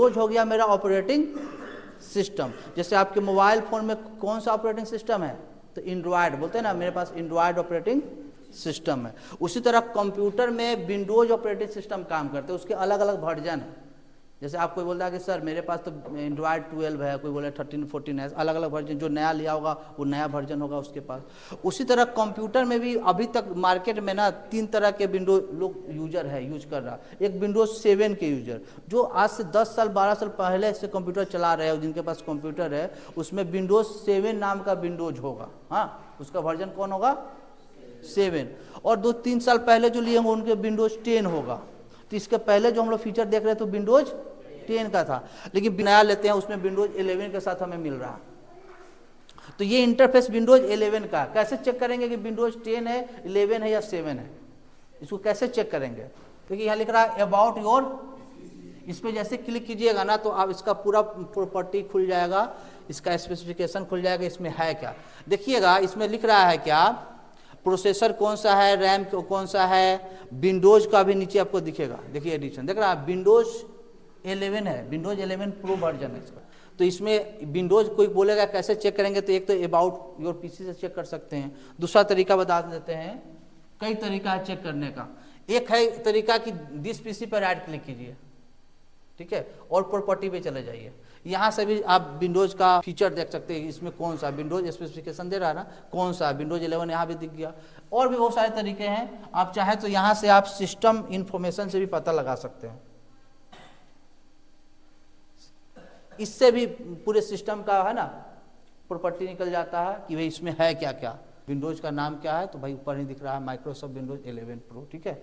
Windows हो गया मेरा ऑपरेटिंग सिस्टम। जैसे आपके मोबाइल फोन में कौन सा ऑपरेटिंग सिस्टम है, तो एंड्रॉयड बोलते हैं ना, मेरे पास एंड्रॉयड ऑपरेटिंग सिस्टम है। उसी तरह कंप्यूटर में विंडोज ऑपरेटिंग सिस्टम काम करते हैं, उसके अलग अलग वर्जन है। जैसे आप कोई बोलता है कि सर मेरे पास तो एंड्रॉयड 12 है, कोई बोले 13 14 है, अलग अलग वर्जन, जो नया लिया होगा वो नया वर्जन होगा उसके पास। उसी तरह कंप्यूटर में भी अभी तक मार्केट में ना 3 तरह के विंडोज लोग यूजर है, यूज कर रहा। एक विंडोज 7 के यूजर, जो आज से 10 साल 12 साल पहले से कंप्यूटर चला रहे हैं, जिनके पास कंप्यूटर है उसमें विंडोज 7 नाम का विंडोज होगा। हाँ, उसका वर्जन कौन होगा, 7। और 2-3 साल पहले जो लिए होंगे उनके विंडोज 10 होगा। तो इसके पहले जो हम लोग फीचर देख रहे थे तो विंडोज 10 का था, लेकिन नया लेते हैं उसमें विंडोज 11 के साथ हमें मिल रहा। तो ये इंटरफेस विंडोज 11 का। कैसे चेक करेंगे कि विंडोज 10 है, 11 है या 7 है, इसको कैसे चेक करेंगे? क्योंकि यहाँ लिख रहा है अबाउट योर, इस पर जैसे क्लिक कीजिएगा ना तो आप इसका पूरा प्रॉपर्टी खुल जाएगा, इसका स्पेसिफिकेशन खुल जाएगा, इसमें है क्या। देखिएगा इसमें लिख रहा है क्या, प्रोसेसर कौन सा है, रैम कौन सा है, विंडोज का भी नीचे आपको दिखेगा। देखिए एडिशन देख रहा है, विंडोज 11 है, विंडोज 11 प्रो वर्जन है इसका। तो इसमें विंडोज कोई बोलेगा कैसे चेक करेंगे, तो एक तो अबाउट योर पीसी से चेक कर सकते हैं। दूसरा तरीका बता देते हैं, कई तरीका है चेक करने का। एक है तरीका कि दिस पीसी पर राइट क्लिक कीजिए, ठीक है, और प्रॉपर्टी पे चले जाइए। यहाँ से भी आप विंडोज का फीचर देख सकते हैं, इसमें कौन सा विंडोज स्पेसिफिकेशन दे रहा है ना, कौन सा विंडोज 11 यहाँ भी दिख गया। और भी बहुत सारे तरीके हैं, आप चाहे तो यहाँ से आप सिस्टम इंफॉर्मेशन से भी पता लगा सकते हैं। इससे भी पूरे सिस्टम का है ना प्रॉपर्टी निकल जाता है कि भाई इसमें है क्या क्या। विंडोज का नाम क्या है, तो भाई ऊपर ही दिख रहा है माइक्रोसॉफ्ट विंडोज 11 प्रो, ठीक है।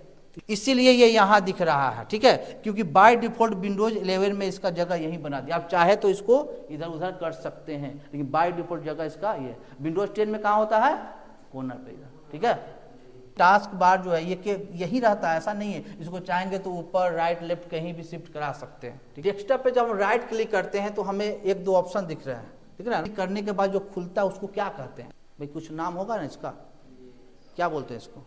इसीलिए ये यहाँ दिख रहा है, ठीक है, क्योंकि बाय डिफॉल्ट विंडोज 11 में इसका जगह यही बना दिया। आप चाहे तो इसको इधर उधर कर सकते हैं, लेकिन बाय डिफॉल्ट जगह इसका ये। विंडोज 10 में कहाँ होता है, कॉर्नर पे इधर, ठीक है। टास्क बार जो है ये यही रहता है, ऐसा नहीं है। इसको चाहेंगे तो ऊपर राइट लेफ्ट कहीं भी शिफ्ट करा सकते हैं। डेस्कटॉप पे जब हम राइट क्लिक करते हैं तो हमें 1-2 ऑप्शन दिख रहे हैं, दिख रहा है। करने के बाद जो खुलता है उसको क्या कहते हैं भाई, कुछ नाम होगा ना इसका, क्या बोलते हैं इसको?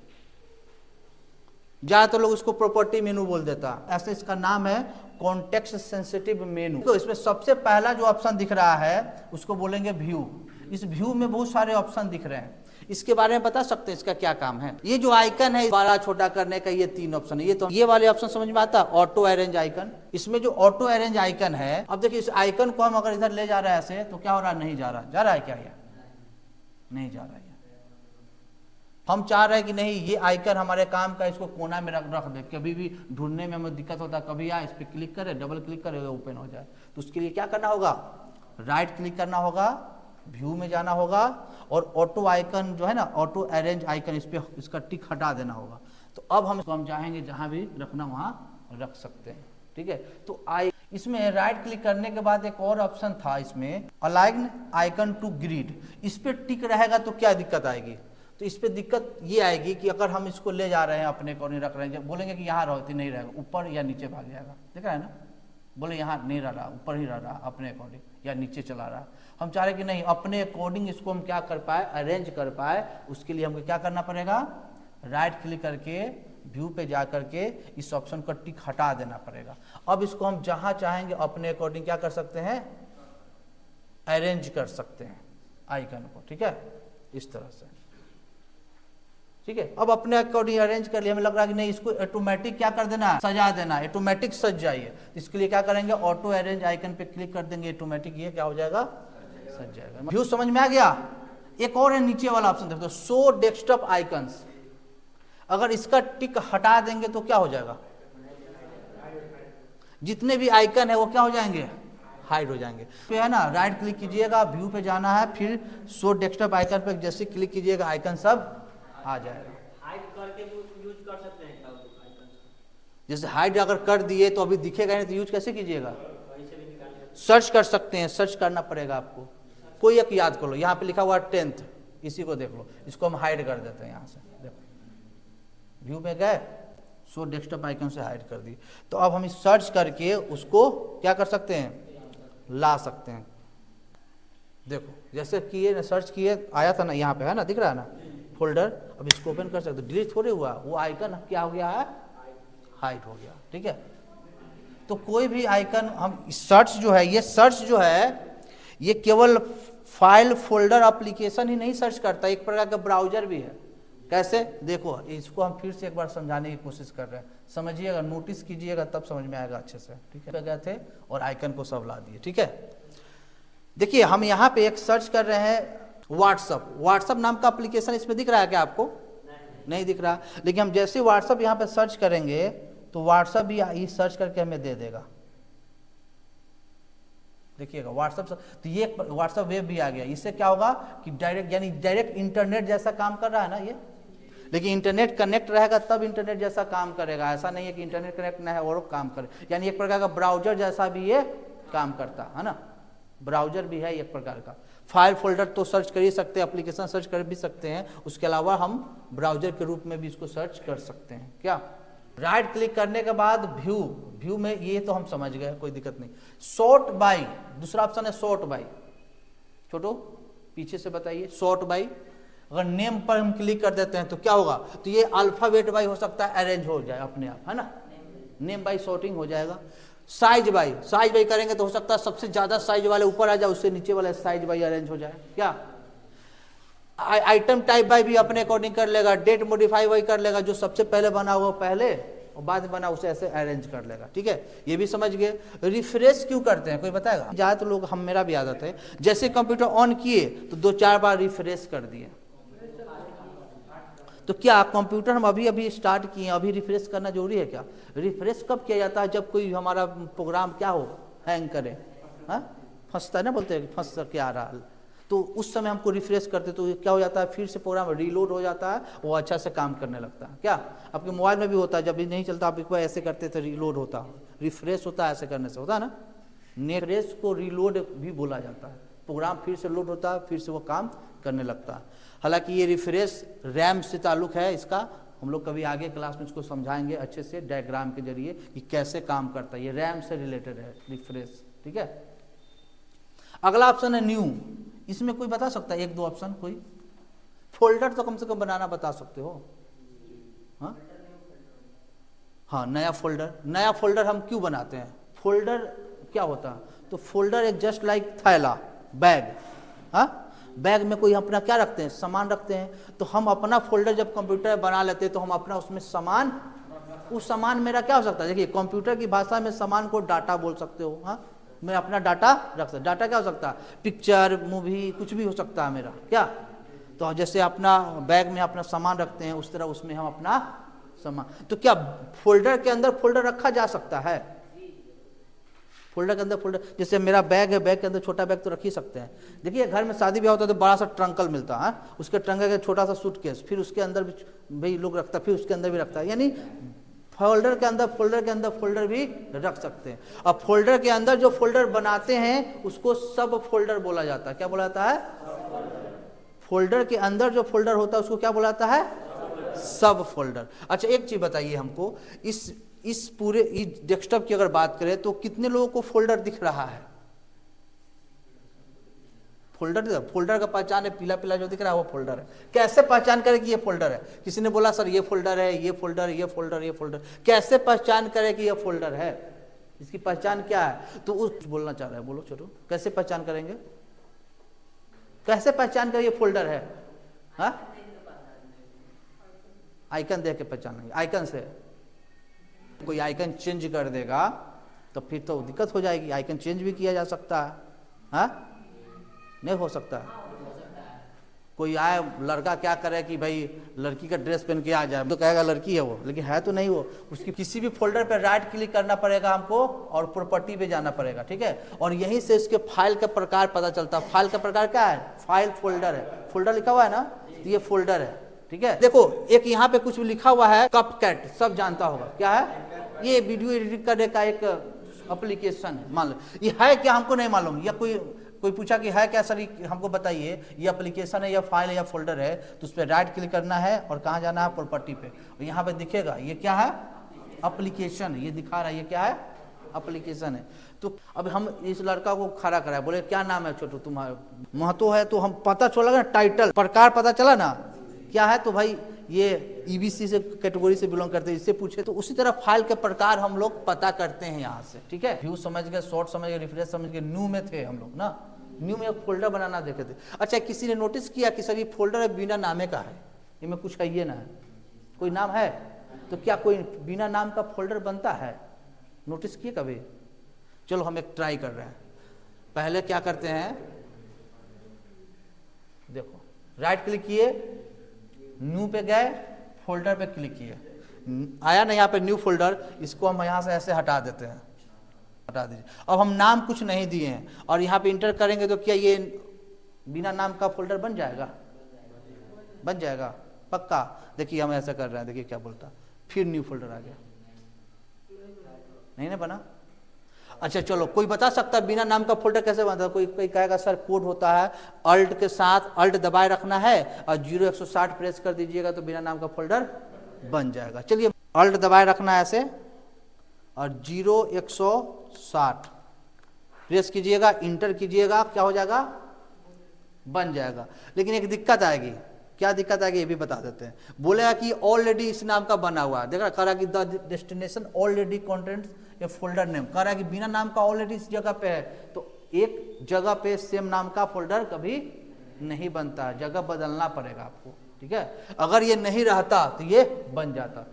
ज्यादातर लोग इसको प्रॉपर्टी मेनू बोल देता है, ऐसे इसका नाम है कॉन्टेक्स्ट सेंसिटिव मेनू। तो इसमें सबसे पहला जो ऑप्शन दिख रहा है उसको बोलेंगे व्यू। इस व्यू में बहुत सारे ऑप्शन दिख रहे हैं, इसके बारे में बता सकते हैं इसका क्या काम है। ये जो आइकन है बड़ा छोटा करने का, ये 3 ऑप्शन है। ये तो ये वाले ऑप्शन समझ में आता है, ऑटो अरेंज आइकन। इसमें जो ऑटो अरेंज आइकन है, अब देखिए इस आइकन को हम अगर इधर ले जा रहे हैं ऐसे, तो क्या हो रहा है, नहीं जा रहा है क्या, ये नहीं जा रहा है। हम चाह रहे हैं कि नहीं ये आइकन हमारे काम का, इसको कोना में रख दे, कभी भी ढूंढने में हमें दिक्कत होता है, कभी आए इस पर क्लिक करे, डबल क्लिक करे, ओपन हो जाए। तो उसके लिए क्या करना होगा, राइट क्लिक करना होगा, व्यू में जाना होगा, और ऑटो आइकन जो है ना, ऑटो अरेंज आइकन, इस पे इसका टिक हटा देना होगा। तो अब हम चाहेंगे जहां भी रखना वहां रख सकते हैं, ठीक है। तो इसमें राइट क्लिक करने के बाद एक और ऑप्शन था इसमें, अलाइन आइकन टू ग्रिड। इस पे टिक रहेगा तो क्या दिक्कत आएगी, तो इस पे दिक्कत ये आएगी कि अगर हम इसको ले जा रहे हैं अपने को नहीं रख रहे हैं, जब बोलेंगे कि यहाँ रहो तो नहीं रहेगा, ऊपर या नीचे भाग जाएगा, देख रहा है ना। बोले यहाँ नहीं रह रहा, ऊपर ही रह रहा अपने अकॉर्डिंग, या नीचे चला रहा। हम चाह रहे कि नहीं, अपने अकॉर्डिंग इसको हम क्या कर पाए, अरेंज कर पाए। उसके लिए हमको क्या करना पड़ेगा, राइट क्लिक करके व्यू पे जा करके इस ऑप्शन का टिक हटा देना पड़ेगा। अब इसको हम जहां चाहेंगे अपने अकॉर्डिंग क्या कर सकते हैं, अरेंज कर सकते हैं आइकन को, ठीक है, इस तरह से, ठीक है। अब अपने अकॉर्डिंग अरेंज कर लिया, हमें लग रहा है कि नहीं इसको ऑटोमेटिक क्या कर देना, सजा देना, ऑटोमेटिक सज जाइए। इसके लिए क्या करेंगे, ऑटो अरेंज आइकन पे क्लिक कर देंगे, ऑटोमेटिक ये क्या हो जाएगा, सज जाएगा। व्यू समझ में आ गया। एक और है नीचे वाला ऑप्शन देखो, शो डेस्कटॉप आइकन्स। अगर इसका टिक हटा देंगे तो क्या हो जाएगा, जितने भी आइकन है वो क्या हो जाएंगे, हाइड हो जाएंगे। तो है ना, राइट क्लिक कीजिएगा, व्यू पे जाना है, फिर शो डेस्कटॉप आइकन पे जैसे क्लिक कीजिएगा आइकन सब आ जाएगा। हाइड करके यूज कर सकते हैं क्या आइकन? जैसे हाइड अगर कर दिए तो अभी दिखेगा नहीं, तो यूज कैसे कीजिएगा, सर्च कर सकते हैं, सर्च करना पड़ेगा आपको। कोई एक याद कर लो, यहाँ पे लिखा हुआ 10th, इसी को देख लो, इसको हम हाइड कर देते हैं। यहाँ से देखो, व्यू में गए, शो डेस्कटॉप आइकन से हाइड कर दी। तो अब हम सर्च करके उसको क्या कर सकते हैं, ला सकते हैं। देखो जैसे किए ना, सर्च किए, आया था ना, यहाँ पे है ना, दिख रहा है ना फोल्डर। अब इसको ओपन कर सकते, डिलीट थोड़े हुआ, वो आइकन क्या हो गया है, हाइड हो गया, ठीक है। तो कोई भी आइकन हम सर्च जो है, ये सर्च जो है ये केवल फाइल फोल्डर एप्लीकेशन ही नहीं सर्च करता, एक प्रकार का ब्राउजर भी है। कैसे? देखो इसको हम फिर से एक बार समझाने की कोशिश कर रहे हैं, समझिएगा, नोटिस कीजिएगा, तब समझ में आएगा अच्छे से। ठीक है, गए थे और आइकन को सब ला दिए। ठीक है, देखिए हम यहाँ पे एक सर्च कर रहे हैं व्हाट्सअप। व्हाट्सअप नाम का एप्लीकेशन इसमें दिख रहा है क्या आपको? नहीं दिख रहा। लेकिन हम जैसे व्हाट्सअप यहाँ पे सर्च करेंगे तो व्हाट्सअप भी सर्च करके हमें दे देगा। देखिएगा व्हाट्सअप, तो ये व्हाट्सअप वेब भी आ गया। इससे क्या होगा कि डायरेक्ट, यानी डायरेक्ट इंटरनेट जैसा काम कर रहा है ना ये। लेकिन इंटरनेट कनेक्ट रहेगा तब इंटरनेट जैसा काम करेगा, ऐसा नहीं है कि इंटरनेट कनेक्ट ना है और काम करे। यानी एक प्रकार का ब्राउजर जैसा भी ये काम करता है ना, ब्राउजर भी है एक प्रकार का। फाइल फोल्डर तो सर्च कर ही सकते हैं, एप्लीकेशन सर्च कर भी सकते हैं, उसके अलावा हम ब्राउजर के रूप में भी इसको सर्च कर सकते हैं। क्या? राइट क्लिक करने के बाद व्यू, व्यू में ये तो हम समझ गए, कोई दिक्कत नहीं। सॉर्ट बाय, दूसरा ऑप्शन है सॉर्ट बाय। छोटो पीछे से बताइए, सॉर्ट बाय। अगर नेम पर हम क्लिक कर देते हैं तो क्या होगा? तो ये अल्फाबेट बाय हो सकता है, अरेंज हो जाए अपने आप, है ना, नेम बाय सॉर्टिंग हो जाएगा। साइज बाय, साइज बाय करेंगे तो हो सकता है सबसे ज्यादा साइज वाले ऊपर आ जाए, उससे नीचे वाले साइज बाय अरेंज हो जाए। क्या? आइटम टाइप बाय भी अपने अकॉर्डिंग कर लेगा। डेट मॉडिफाई बाय कर लेगा, जो सबसे पहले बना हुआ पहले और बाद में बना उसे ऐसे अरेंज कर लेगा। ठीक है, ये भी समझ गए। रिफ्रेश क्यों करते हैं कोई बताएगा? ज्यादातर लोग, हम, मेरा भी आदत है, जैसे कंप्यूटर ऑन किए तो 2-4 बार रिफ्रेश कर दिए। तो क्या कंप्यूटर हम अभी अभी स्टार्ट किए, अभी रिफ्रेश करना जरूरी है क्या? रिफ्रेश कब किया जाता है? जब कोई हमारा प्रोग्राम क्या हो, हैंग करे, फंसता है ना, बोलते हैं फंस के आ रहा है, तो उस समय हमको रिफ्रेश करते तो क्या हो जाता है, फिर से प्रोग्राम रीलोड हो जाता है, वो अच्छा से काम करने लगता है। क्या आपके मोबाइल में भी होता है? जब भी नहीं चलता आप एक बार ऐसे करते तो रीलोड होता, रिफ्रेश होता है, ऐसे करने से होता है ना। रिफ्रेश को रीलोड भी बोला जाता है। प्रोग्राम फिर से लोड होता है, फिर से वो काम करने लगता है। हालांकि ये रिफ्रेश रैम से ताल्लुक है इसका, हम लोग कभी आगे क्लास में इसको समझाएंगे अच्छे से डायग्राम के जरिए कि कैसे काम करता है। ये रैम से रिलेटेड है रिफ्रेश। ठीक है, अगला ऑप्शन है न्यू। इसमें कोई बता सकता है? 1-2 ऑप्शन कोई? फोल्डर तो कम से कम बनाना बता सकते हो। हाँ, नया फोल्डर। नया फोल्डर हम क्यों बनाते हैं? फोल्डर क्या होता है? तो फोल्डर एक जस्ट लाइक थैला, बैग। बैग में कोई अपना क्या रखते हैं, सामान रखते हैं। तो हम अपना फोल्डर जब कंप्यूटर बना लेते हैं तो हम अपना उसमें सामान, उस सामान मेरा क्या हो सकता है? देखिए कंप्यूटर की भाषा में सामान को डाटा बोल सकते हो। हाँ, मैं अपना डाटा रख सकता। डाटा क्या हो सकता है? पिक्चर, मूवी, कुछ भी हो सकता है मेरा। क्या? तो जैसे अपना बैग में अपना सामान रखते हैं उस तरह उसमें हम अपना सामान। तो क्या फोल्डर के अंदर फोल्डर रखा जा सकता है? फोल्डर के अंदर फोल्डर, जैसे मेरा बैग है, बैग के अंदर छोटा बैग तो रख ही सकते हैं। देखिए घर में शादी ब्याह होता है तो बड़ा सा ट्रंकल मिलता है, उसके ट्रंकल का छोटा सा सूटकेस, फिर उसके अंदर भी भाई लोग रखता है, फिर उसके अंदर भी रखता है। यानी फोल्डर के अंदर फोल्डर भी रख सकते हैं। अब फोल्डर के अंदर जो फोल्डर बनाते हैं उसको सब फोल्डर बोला जाता है। क्या बोला जाता है? फोल्डर के अंदर जो फोल्डर होता है उसको क्या बोला जाता है? सब फोल्डर। अच्छा एक चीज बताइए हमको, इस पूरे डेस्कटॉप की अगर बात करें तो कितने लोगों को फोल्डर दिख रहा है? फोल्डर का पहचान है, पीला पीला जो दिख रहा है वो फोल्डर है। कैसे पहचान करें कि ये फोल्डर है? किसी ने बोला सर ये फोल्डर है, ये फोल्डर, ये फोल्डर, ये फोल्डर। कैसे पहचान करें कि ये फोल्डर है? इसकी पहचान क्या है? तो उस बोलना चाह रहा है, बोलो छोटू, कैसे पहचान करेंगे? कैसे पहचान करें ये फोल्डर है? आइकन देख के पहचानेंगे। आइकन से कोई आइकन चेंज कर देगा तो फिर तो दिक्कत हो जाएगी। आइकन चेंज भी किया जा सकता है, नहीं हो सकता? कोई आए लड़का क्या करे कि भाई लड़की का ड्रेस पहन के आ जाए तो कहेगा लड़की है वो, लेकिन है तो नहीं वो। उसकी किसी भी फोल्डर पे राइट क्लिक करना पड़ेगा हमको और प्रॉपर्टी पे जाना पड़ेगा। ठीक है, और यहीं से इसके फाइल का प्रकार पता चलता है। फाइल का प्रकार क्या है? फाइल फोल्डर है। फोल्डर लिखा हुआ है ना, तो ये फोल्डर है। ठीक है, देखो एक यहाँ पे कुछ लिखा हुआ है, कपकैट, सब जानता होगा क्या है? ये वीडियो एडिट करने का एक एप्लीकेशन है। मान लो ये है क्या, हमको नहीं मालूम। या कोई पूछा कि है क्या सर, हमको बताइए ये एप्लीकेशन है या फाइल है या फोल्डर है, तो उस पर राइट क्लिक करना है और कहाँ जाना है? प्रॉपर्टी पे। और यहाँ पे दिखेगा ये क्या है? एप्लीकेशन। ये दिखा रहा है ये क्या है? एप्लीकेशन है। तो अब हम इस लड़का को खड़ा कराए, बोले क्या नाम है छोटू तुम्हारा? महतो है। तो हम पता चला ना, टाइटल प्रकार पता चला ना क्या है? तो भाई ये ईबीसी से कैटेगरी से बिलोंग करते हैं, इससे पूछे तो उसी तरह फाइल के प्रकार हम लोग पता करते हैं यहाँ से, ठीक है। व्यू समझ गए, शॉर्ट समझ गए, रिफ्रेश समझ गए, न्यू में थे हम लोग ना, न्यू में एक फोल्डर बनाना देखे थे। अच्छा, किसी ने नोटिस किया कि सर ये फोल्डर बिना नामे का है, इनमें कुछ कहिए ना है, कोई नाम है तो क्या कोई बिना नाम का फोल्डर बनता है? नोटिस किए कभी? चलो हम एक ट्राई कर रहे हैं। पहले क्या करते हैं, देखो राइट क्लिक किए, न्यू पे गए, फोल्डर पे क्लिक किए, आया ना यहाँ पे न्यू फोल्डर, इसको हम यहाँ से ऐसे हटा देते हैं, हटा दीजिए। अब हम नाम कुछ नहीं दिए हैं और यहाँ पे इंटर करेंगे तो क्या ये बिना नाम का फोल्डर बन जाएगा? बन जाएगा पक्का। देखिए हम ऐसा कर रहे हैं, देखिए क्या बोलता, फिर न्यू फोल्डर आ गया, नहीं ना बना। अच्छा चलो, कोई बता सकता है बिना नाम का फोल्डर कैसे बनता है? कोई कहेगा सर कोड होता है, अल्ट के साथ अल्ट दबाए रखना है और 0 160 प्रेस कर दीजिएगा तो बिना नाम का फोल्डर बन जाएगा। चलिए अल्ट दबाए रखना है ऐसे और 0 160 प्रेस कीजिएगा, इंटर कीजिएगा, क्या हो जाएगा? बन जाएगा। लेकिन एक दिक्कत आएगी, क्या दिक्कत आएगी ये भी बता देते हैं। बोलेगा कि ऑलरेडी इस नाम का बना हुआ है, देख रहा, कह रहा कि the destination already contents A folder name, कह रहा है कि बिना नाम का ऑलरेडी इस जगह पे है, तो एक जगह पे सेम नाम का फोल्डर कभी नहीं बनता, जगह बदलना पड़ेगा आपको, ठीक है। अगर ये नहीं रहता तो ये बन जाता।